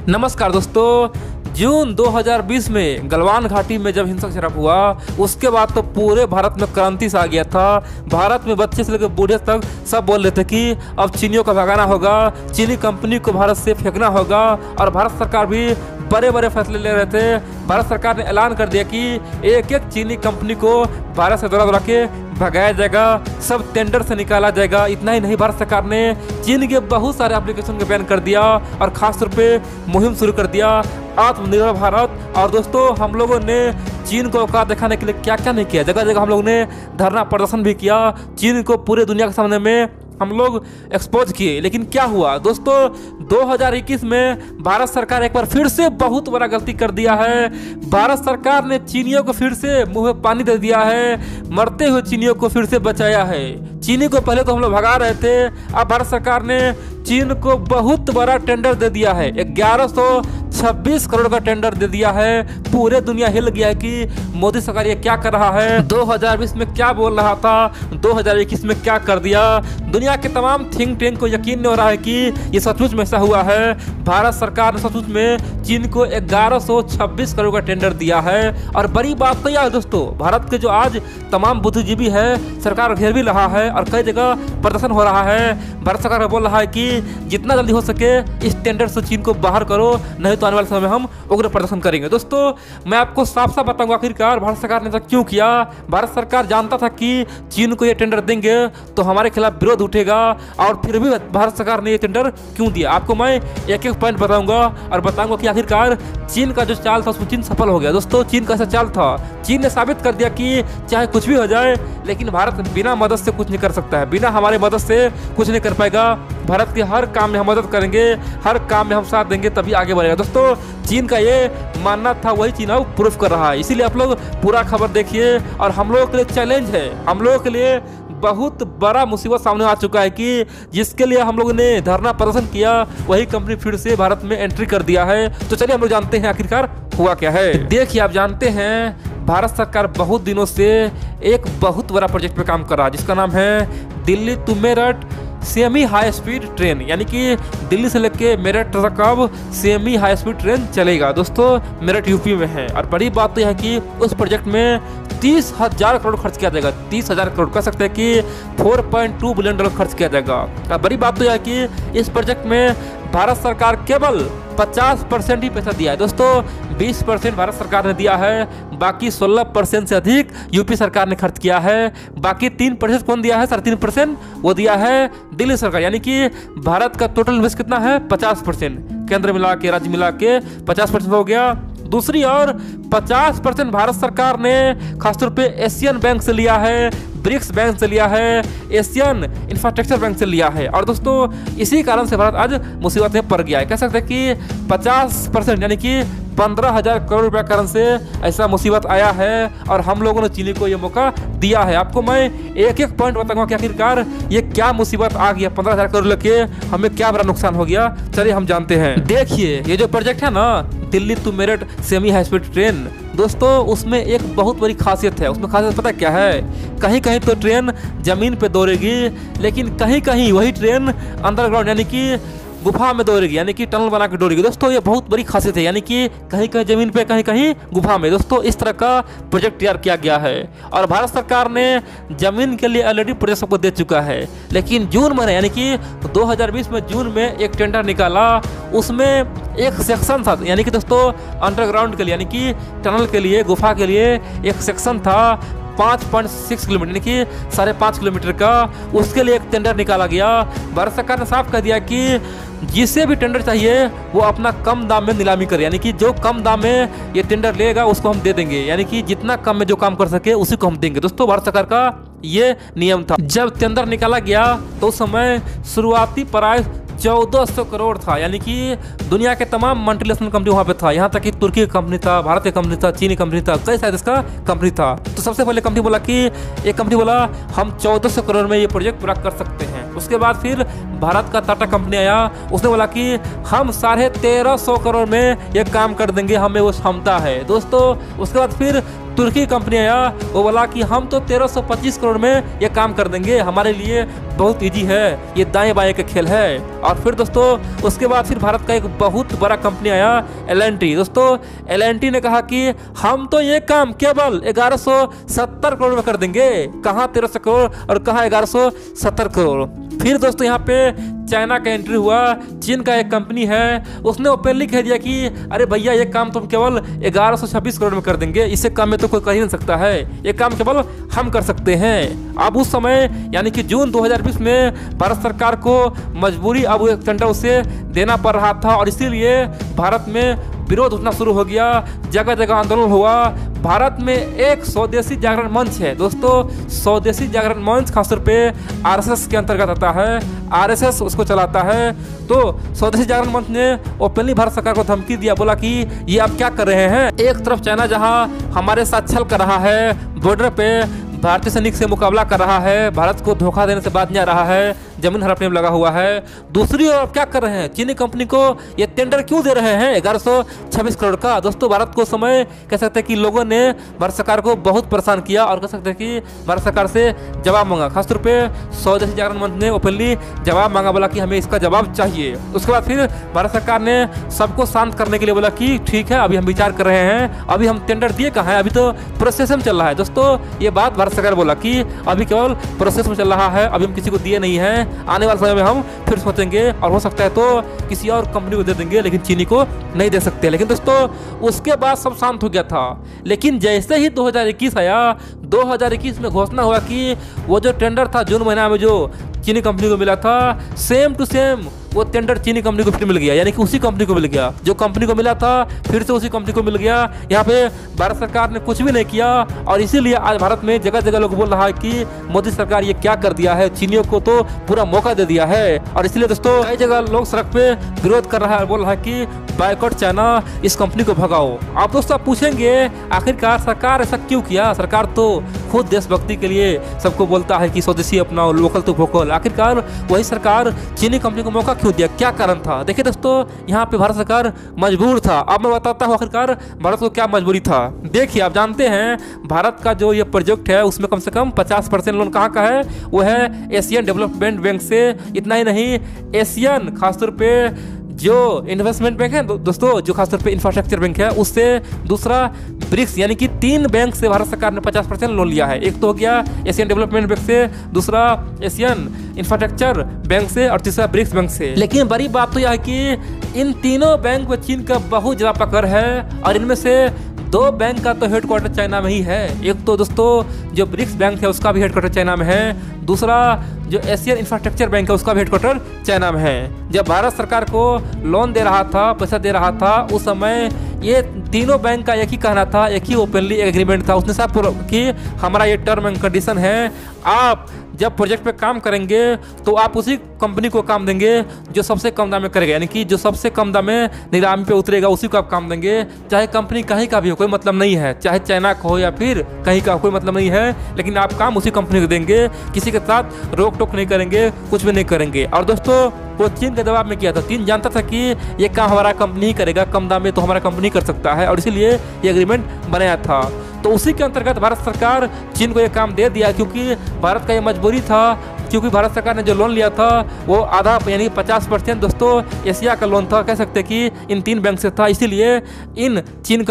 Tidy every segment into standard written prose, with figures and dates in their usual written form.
नमस्कार दोस्तों। जून 2020 में गलवान घाटी में जब हिंसक झड़प हुआ उसके बाद तो पूरे भारत में क्रांति सा आ गया था। भारत में बच्चे से लेकर बूढ़े तक सब बोल रहे थे कि अब चीनियों को भगाना होगा, चीनी कंपनी को भारत से फेंकना होगा। और भारत सरकार भी बड़े बड़े फैसले ले रहे थे। भारत सरकार ने ऐलान कर दिया कि एक एक चीनी कंपनी को भारत से दौड़ा के भगाया जाएगा, सब टेंडर से निकाला जाएगा। इतना ही नहीं, भारत सरकार ने चीन के बहुत सारे एप्लीकेशन को बैन कर दिया और खास तौर पे मुहिम शुरू कर दिया आत्मनिर्भर भारत। और दोस्तों, हम लोगों ने चीन को औकात दिखाने के लिए क्या क्या नहीं किया। जगह जगह हम लोगों ने धरना प्रदर्शन भी किया, चीन को पूरे दुनिया के सामने में हम लोग एक्सपोज किए। लेकिन क्या हुआ दोस्तों, 2021 में भारत सरकार एक बार फिर से बहुत बड़ा गलती कर दिया है। भारत सरकार ने चीनियों को फिर से मुंह में पानी दे दिया है, मरते हुए चीनियों को फिर से बचाया है। चीनी को पहले तो हम लोग भगा रहे थे, अब भारत सरकार ने चीन को बहुत बड़ा टेंडर दे दिया है। 1126 करोड़ का टेंडर दे दिया है। पूरे दुनिया हिल गया है कि मोदी सरकार ये क्या कर रहा है, 2020 में क्या बोल रहा था, 2021 में क्या कर दिया। दुनिया के तमाम थिंक टैंक को यकीन नहीं हो रहा है कि ये सचमुच में ऐसा हुआ है। भारत सरकार ने सचमुच में चीन को 1126 करोड़ का टेंडर दिया है। और बड़ी बात तो यह है दोस्तों, भारत के जो आज तमाम बुद्धिजीवी है सरकार घेर भी रहा है और कई जगह प्रदर्शन हो रहा है। भारत सरकार बोल रहा है कि जितना जल्दी हो सके इस टेंडर से चीन को बाहर करो, नहीं तो आने वाले समय में हम उग्र प्रदर्शन करेंगे। दोस्तों, मैं आपको साफ साफ बताऊंगा आखिरकार भारत सरकार ने ऐसा क्यों किया। भारत सरकार जानता था कि चीन को ये टेंडर देंगे तो हमारे खिलाफ विरोध उठेगा, और फिर भी भारत सरकार ने ये टेंडर क्यों दिया। आपको मैं एक एक पॉइंट बताऊंगा और बताऊंगा कि आखिरकार चीन का जो चाल था उसमें चीन सफल हो गया। दोस्तों, चीन का ऐसा चाल था, चीन ने साबित कर दिया कि चाहे कुछ भी हो जाए लेकिन भारत बिना मदद से कुछ नहीं कर सकता है, बिना हमारे मदद से कुछ नहीं कर पाएगा। भारत के हर काम में हम मदद करेंगे, हर काम में हम साथ देंगे, तभी आगे बढ़ेगा। दोस्तों, चीन का ये मानना था, वही चीन अब प्रूफ कर रहा है। इसीलिए आप लोग पूरा खबर देखिए। और हम लोगों के लिए चैलेंज है, हम लोगों के लिए बहुत बड़ा मुसीबत सामने आ चुका है कि जिसके लिए हम लोगों ने धरना प्रदर्शन किया वही कंपनी फिर से भारत में एंट्री कर दिया है। तो चलिए हम लोग जानते हैं आखिरकार हुआ क्या है। देखिए, आप जानते हैं भारत सरकार बहुत दिनों से एक बहुत बड़ा प्रोजेक्ट पे काम कर रहा है जिसका नाम है Delhi to Meerut semi high speed train. यानी कि दिल्ली से लेके मेरठ तक अब सेमी हाई स्पीड ट्रेन चलेगा। दोस्तों, मेरठ यूपी में है और बड़ी बात तो यह है कि उस प्रोजेक्ट में 30,000 करोड़ खर्च किया जाएगा। 30,000 करोड़ कह सकते हैं कि $4.2 बिलियन खर्च किया जाएगा। और बड़ी बात तो यह है कि इस प्रोजेक्ट में भारत सरकार केवल 50% ही पैसा दिया है। दोस्तों, 20% भारत सरकार ने दिया है, बाकी 16% से अधिक यूपी सरकार ने खर्च किया है। बाकी 3% कौन दिया है, 3.5% वो दिया है दिल्ली सरकार। यानी कि भारत का टोटल इन्वेस्ट कितना है, 50%। केंद्र मिला के राज्य मिला के 50% हो गया। दूसरी ओर 50% भारत सरकार ने खासतौर पे एशियन बैंक से लिया है, ब्रिक्स बैंक से लिया है, एशियन इंफ्रास्ट्रक्चर बैंक से लिया है। और दोस्तों, इसी कारण से भारत आज मुसीबत में पड़ गया है। कह सकते हैं कि 50% यानी कि 15,000 करोड़ रुपये कारण से ऐसा मुसीबत आया है और हम लोगों ने चीनी को ये मौका दिया है। आपको मैं एक एक पॉइंट बताऊंगा कि आखिरकार ये क्या मुसीबत आ गया, 15,000 करोड़ लेके हमें क्या बड़ा नुकसान हो गया। चलिए हम जानते हैं। देखिए, ये जो प्रोजेक्ट है ना Delhi to Meerut semi high speed train, दोस्तों उसमें एक बहुत बड़ी खासियत है। उसमें खासियत पता क्या है, कहीं कहीं तो ट्रेन जमीन पे दौड़ेगी, लेकिन कहीं कहीं वही ट्रेन अंडरग्राउंड यानी कि गुफा में दौड़ेगी, यानी कि टनल बना के दौड़ेगी। दोस्तों, ये बहुत बड़ी खासियत है, यानी कि कहीं कहीं जमीन पे, कहीं कहीं गुफा में। दोस्तों, इस तरह का प्रोजेक्ट तैयार किया गया है और भारत सरकार ने जमीन के लिए ऑलरेडी प्रोजेक्ट सबको दे चुका है। लेकिन जून महीने यानी कि 2020 में जून में एक टेंडर निकाला, उसमें एक सेक्शन था, यानी कि दोस्तों अंडरग्राउंड के लिए यानी कि टनल के लिए, गुफा के लिए एक सेक्शन था 5.6 किलोमीटर यानी कि 5.5 किलोमीटर का। उसके लिए एक टेंडर निकाला गया। भारत सरकार ने साफ कह दिया कि जिसे भी टेंडर चाहिए वो अपना कम दाम में नीलामी करे, यानी कि जो कम दाम में ये टेंडर लेगा उसको हम दे देंगे, यानी कि जितना कम में जो काम कर सके उसी को हम देंगे। दोस्तों, भारत सरकार का ये नियम था। जब टेंडर निकाला गया तो उस समय शुरुआती प्राइस 1400 करोड़ था, यानी कि दुनिया के तमाम मल्टीनेशनल कंपनी वहाँ पे था। यहाँ तक कि तुर्की का कंपनी था, भारतीय कंपनी था, चीनी कंपनी था, कई सारे देश का कंपनी था। तो सबसे पहले कंपनी बोला कि एक कंपनी बोला हम 1400 करोड़ में ये प्रोजेक्ट पूरा कर सकते हैं। उसके बाद फिर भारत का टाटा कंपनी आया, उसने बोला कि हम 1350 करोड़ में ये काम कर देंगे, हमें वो क्षमता है। दोस्तों, उसके बाद फिर तुर्की कंपनी आया, वो बोला कि हम तो 1325 करोड़ में ये काम कर देंगे, हमारे लिए बहुत इजी है, ये दाएं बाएं का खेल है। और फिर दोस्तों उसके बाद फिर भारत का एक बहुत बड़ा कंपनी आया L&T। दोस्तों L&T ने कहा कि हम तो ये काम केवल 1170 करोड़ में कर देंगे, कहाँ 1300 करोड़ और कहाँ 1170 करोड़। फिर दोस्तों यहाँ पे चाइना का एंट्री हुआ। चीन का एक कंपनी है, उसने ओपनली कह दिया कि अरे भैया ये काम तुम केवल 1126 करोड़ में कर देंगे, इससे कम में तो कोई कर ही नहीं सकता है, ये काम केवल हम कर सकते हैं। अब उस समय यानी कि जून 2020 में भारत सरकार को मजबूरी अब एक टेंडर उसे देना पड़ रहा था और इसीलिए भारत में विरोध उठना शुरू हो गया, जगह जगह आंदोलन हुआ। भारत में एक स्वदेशी जागरण मंच है दोस्तों, स्वदेशी जागरण मंच खासतौर पे आरएसएस के अंतर्गत आता है, आरएसएस उसको चलाता है। तो स्वदेशी जागरण मंच ने ओपनली भारत सरकार को धमकी दिया, बोला कि ये आप क्या कर रहे हैं। एक तरफ चाइना जहां हमारे साथ छल कर रहा है, बॉर्डर पे भारतीय सैनिक से मुकाबला कर रहा है, भारत को धोखा देने से बाज नहीं आ रहा है, जमीन हड़पने में लगा हुआ है, दूसरी ओर क्या कर रहे हैं, चीनी कंपनी को ये टेंडर क्यों दे रहे हैं 1126 करोड़ का। दोस्तों भारत को समय कह सकते हैं कि लोगों ने भारत सरकार को बहुत परेशान किया और कह सकते हैं कि भारत सरकार से जवाब मांगा। खासतौर पे स्वदेशी जागरण मंच ने ओपनली जवाब मांगा, बोला कि हमें इसका जवाब चाहिए। उसके बाद फिर भारत सरकार ने सबको शांत करने के लिए बोला कि ठीक है, अभी हम विचार कर रहे हैं, अभी हम टेंडर दिए कहाँ है, अभी तो प्रोसेस में चल रहा है। दोस्तों ये बात भारत सरकार बोला कि अभी केवल प्रोसेस में चल रहा है, अभी हम किसी को दिए नहीं है, आने वाले समय में हम फिर सोचेंगे और हो सकता है तो किसी और कंपनी को दे देंगे, लेकिन चीनी को नहीं दे सकते। लेकिन दोस्तों उसके बाद सब शांत हो गया था। लेकिन जैसे ही 2021 आया, 2021 में घोषणा हुआ कि वो जो टेंडर था जून महीना में जो चीनी कंपनी को मिला था, सेम टू सेम वो टेंडर चीनी कंपनी को फिर मिल गया, यानी कि उसी कंपनी को मिल गया जो कंपनी को मिला था, फिर से उसी कंपनी को मिल गया। यहाँ पे भारत सरकार ने कुछ भी नहीं किया और इसीलिए आज भारत में जगह जगह लोग बोल रहा है कि मोदी सरकार ये क्या कर दिया है, चीनियों को तो पूरा मौका दे दिया है। और इसलिए दोस्तों कई जगह लोग सड़क पे विरोध कर रहा है, बोल रहा है कि बायकॉट चाइना, इस कंपनी को भगाओ। आप दोस्तों आप पूछेंगे आखिरकार सरकार ऐसा क्यों किया। सरकार तो खुद देशभक्ति के लिए सबको बोलता है कि स्वदेशी अपनाओ, लोकल तो वोकल। आखिरकार वही सरकार चीनी कंपनी को मौका क्यों दिया, क्या कारण था। देखिए दोस्तों यहाँ पे भारत सरकार मजबूर था। अब मैं बताता हूँ आखिरकार भारत को क्या मजबूरी था। देखिए आप जानते हैं भारत का जो ये प्रोजेक्ट है उसमें कम से कम 50% लोन कहाँ का है, वो है एशियन डेवलपमेंट बैंक से। इतना ही नहीं, एशियन खासतौर पे जो इन्वेस्टमेंट बैंक है दोस्तों, जो खासतौर पे इंफ्रास्ट्रक्चर बैंक है, उससे दूसरा ब्रिक्स यानी कि 3 बैंक से भारत सरकार ने 50% लोन लिया है। एक तो हो गया एशियन डेवलपमेंट बैंक से, दूसरा एशियन इंफ्रास्ट्रक्चर बैंक से और तीसरा ब्रिक्स बैंक से। लेकिन बड़ी बात तो यह है कि इन तीनों बैंक में चीन का बहुत ज़्यादा पकड़ है और इनमें से 2 बैंक का तो हेडक्वार्टर चाइना में ही है। एक तो दोस्तों जो ब्रिक्स बैंक है उसका भी हेडक्वार्टर चाइना में है, दूसरा जो एशियन इंफ्रास्ट्रक्चर बैंक है उसका भी हेडक्वार्टर चाइना में है। जब भारत सरकार को लोन दे रहा था, पैसा दे रहा था, उस समय ये तीनों बैंक का एक ही कहना था, एक ही ओपनली एग्रीमेंट था। उसने साफ कि हमारा ये टर्म एंड कंडीशन है, आप जब प्रोजेक्ट पे काम करेंगे तो आप उसी कंपनी को काम देंगे जो सबसे कम दाम में करेगा, यानी कि जो सबसे कम दाम में नीलामी पे उतरेगा उसी को आप काम देंगे। चाहे कंपनी कहीं का भी हो, कोई मतलब नहीं है, चाहे चाइना का हो या फिर कहीं का, कोई मतलब नहीं है, लेकिन आप काम उसी कंपनी को देंगे, किसी के साथ रोक टोक नहीं करेंगे, कुछ भी नहीं करेंगे। और दोस्तों वो चीन के दबाव में किया था। चीन जानता था कि ये काम हमारा कंपनी ही करेगा, कम दाम में तो हमारा कंपनी कर सकता है और इसीलिए ये एग्रीमेंट बनाया था। तो उसी के अंतर्गत भारत सरकार चीन को ये काम दे दिया, क्योंकि भारत का ये मजबूरी था, क्योंकि भारत सरकार ने जो लोन लिया था वो आधा यानी 50% दोस्तों एशिया का लोन था, कह सकते कि इन 3 बैंक से था। इसीलिए इन चीनी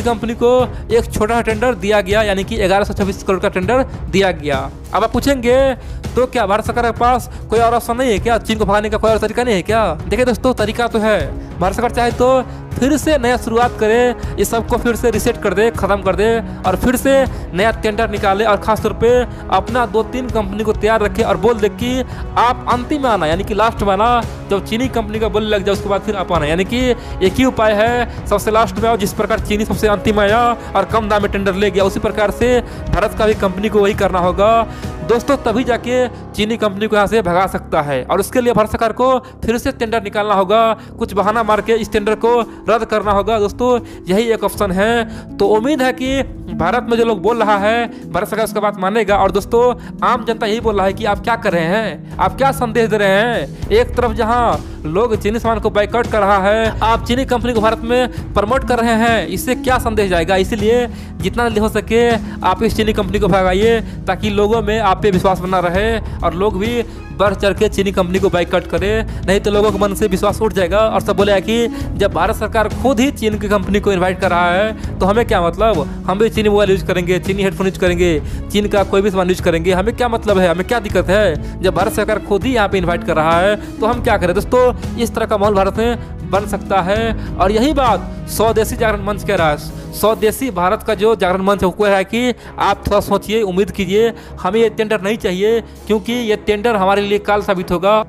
कंपनी को एक छोटा टेंडर दिया गया, यानी कि 1126 करोड़ का टेंडर दिया गया। अब आप पूछेंगे तो क्या भारत सरकार के पास कोई और ऑप्शन नहीं है क्या, चीन को भगाने का कोई और तरीका नहीं है क्या। देखिए दोस्तों तरीका तो है, भारत सरकार चाहे तो फिर से नया शुरुआत करे, इस सबको फिर से रिसेट कर दे, ख़त्म कर दे और फिर से नया टेंडर निकाले और ख़ास तौर पे अपना 2-3 कंपनी को तैयार रखे और बोल दे कि आप अंतिम में आना, यानी कि लास्ट में आना। जब चीनी कंपनी का बोलने लग जाए उसके बाद फिर आप आना, यानी कि एक ही उपाय है, सबसे लास्ट में आओ। जिस प्रकार चीनी सबसे अंतिम आया और कम दाम में टेंडर ले गया, उसी प्रकार से भारत का भी कंपनी को वही करना होगा दोस्तों, तभी जाके चीनी कंपनी को यहाँ से भगा सकता है। और उसके लिए भारत सरकार को फिर से टेंडर निकालना होगा, कुछ बहाना मार के इस टेंडर को रद्द करना होगा दोस्तों, यही एक ऑप्शन है। तो उम्मीद है कि भारत में जो लोग बोल रहा है भारत सरकार उसका बात मानेगा। और दोस्तों आम जनता यही बोल रहा है कि आप क्या कर रहे हैं, आप क्या संदेश दे रहे हैं। एक तरफ जहाँ लोग चीनी सामान को बाइकआउट कर रहा है, आप चीनी कंपनी को भारत में प्रमोट कर रहे हैं, इससे क्या संदेश जाएगा। इसलिए जितना जल्दी हो सके आप इस चीनी कंपनी को भगाइए ताकि लोगों में आप पे विश्वास बना रहे और लोग भी बढ़ चढ़ के चीनी कंपनी को बाइकआउट करे। नहीं तो लोगों के मन से विश्वास उठ जाएगा और सब बोलेगा कि जब भारत सरकार खुद ही चीन की कंपनी को इनवाइट कर रहा है तो हमें क्या मतलब, हम भी चीनी मोबाइल यूज करेंगे, चीनी हेडफोन यूज करेंगे, चीन का कोई भी सामान यूज करेंगे, हमें क्या मतलब है, हमें क्या दिक्कत है। जब भारत सरकार खुद ही यहाँ पे इन्वाइट कर रहा है तो हम क्या करें। दोस्तों, इस तरह का माहौल भारत में बन सकता है और यही बात स्वदेशी जागरण मंच कह रहा है। स्वदेशी भारत का जो जागरण मंच है वो कह रहा है कि आप थोड़ा सोचिए, उम्मीद कीजिए, हमें ये टेंडर नहीं चाहिए क्योंकि ये टेंडर हमारे लिए काल साबित होगा।